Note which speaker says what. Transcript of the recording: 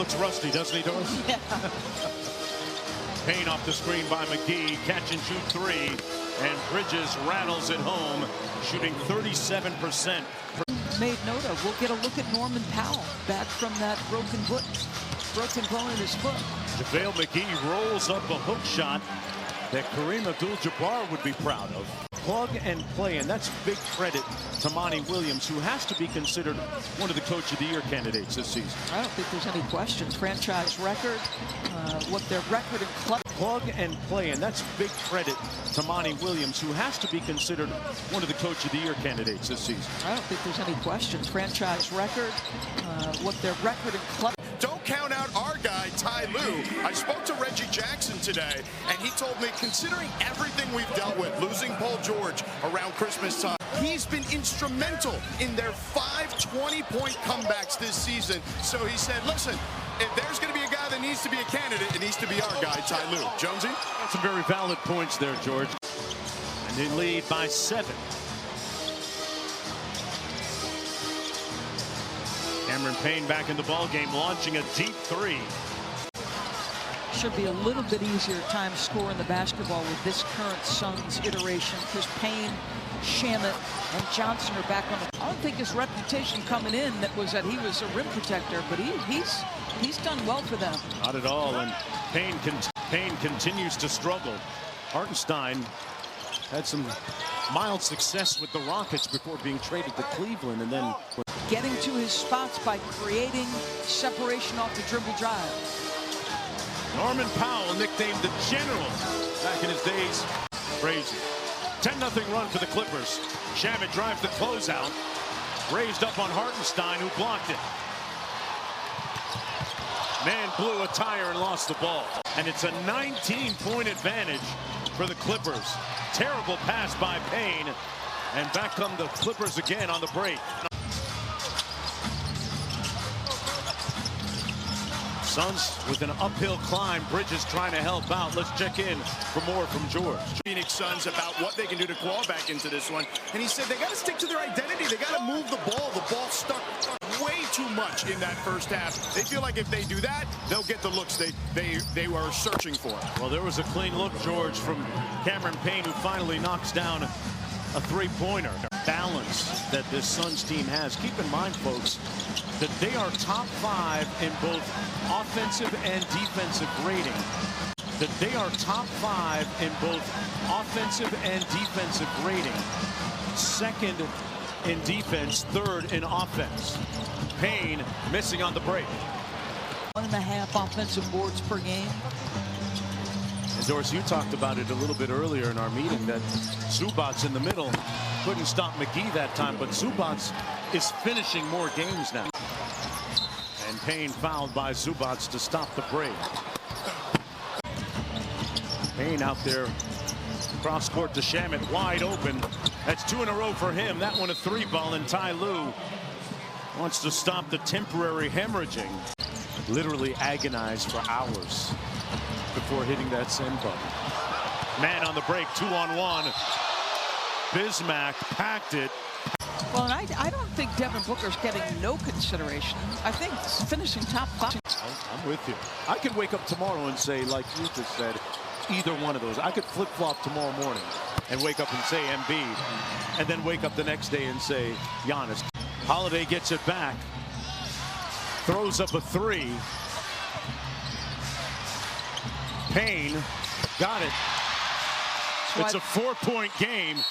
Speaker 1: looks rusty, doesn't he, Doris?
Speaker 2: Yeah.
Speaker 1: Payne off the screen by McGee, catch and shoot three, and Bridges rattles it home, shooting 37%.
Speaker 2: Made note of. We'll get a look at Norman Powell back from that broken bone in his foot.
Speaker 1: JaVale McGee rolls up a hook shot that Kareem Abdul-Jabbar would be proud of. Plug and play, and that's big credit to Monty Williams, who has to be considered one of the Coach of the Year candidates this season.
Speaker 2: I don't think there's any question. Franchise record, what their record in club.
Speaker 1: Plug and play, and that's big credit to Monty Williams, who has to be considered one of the Coach of the Year candidates this season.
Speaker 2: I don't think there's any question. Franchise record, what their record in club.
Speaker 3: Don't count out our guy, Ty Lue. I spoke to Reggie Jackson today, and he told me, considering everything we've dealt with, losing Paul George around Christmas time, he's been instrumental in their 5 20-point comebacks this season. So he said, listen, if there's going to be a guy that needs to be a candidate, it needs to be our guy, Ty Lue. Jonesy?
Speaker 1: Some very valid points there, George. And they lead by 7. Cameron Payne back in the ballgame, launching a deep three.
Speaker 2: Should be a little bit easier time scoring the basketball with this current Suns iteration, because Payne, Shamet, and Johnson are back on the. I don't think his reputation coming in that was that he was a rim protector, but he's done well for them.
Speaker 1: Not at all, and Payne continues to struggle. Hartenstein had some mild success with the Rockets before being traded to Cleveland, and then
Speaker 2: getting to his spots by creating separation off the dribble drive.
Speaker 1: Norman Powell, nicknamed the General back in his days. Crazy. 10-0 run for the Clippers. Shamet drives the closeout. Raised up on Hartenstein, who blocked it. Man blew a tire and lost the ball. And it's a 19-point advantage for the Clippers. Terrible pass by Payne. And back come the Clippers again on the break. Suns with an uphill climb. Bridges trying to help out. Let's check in for more from George.
Speaker 3: Phoenix Suns about what they can do to claw back into this one. And he said they got to stick to their identity. They got to move the ball. The ball stuck way too much in that first half. They feel like if they do that, they'll get the looks they were searching for.
Speaker 1: Well, there was a clean look, George, from Cameron Payne, who finally knocks down a three-pointer. Balance that this Suns team has. Keep in mind, folks, that they are top 5 in both offensive and defensive rating. That they are top 5 in both offensive and defensive rating. 2nd in defense, 3rd in offense. Payne missing on the break.
Speaker 2: 1.5 offensive boards per game.
Speaker 1: And Doris, you talked about it a little bit earlier in our meeting that Zubac's in the middle. Couldn't stop McGee that time, but Zubac is finishing more games now. And Payne fouled by Zubac to stop the break. Payne out there, cross court to Shamet, wide open. That's 2 in a row for him. That one a 3-ball, and Ty Lue wants to stop the temporary hemorrhaging. Literally agonized for hours before hitting that send button. Man on the break, 2-on-1. Bismack packed it.
Speaker 2: Well, and I don't think Devin Booker's getting no consideration. I think finishing top 5.
Speaker 1: I'm with you. I could wake up tomorrow and say, like you just said, either one of those. I could flip-flop tomorrow morning and wake up and say Embiid, and then wake up the next day and say Giannis. Holiday gets it back. Throws up a 3. Payne got it. It's a 4-point game.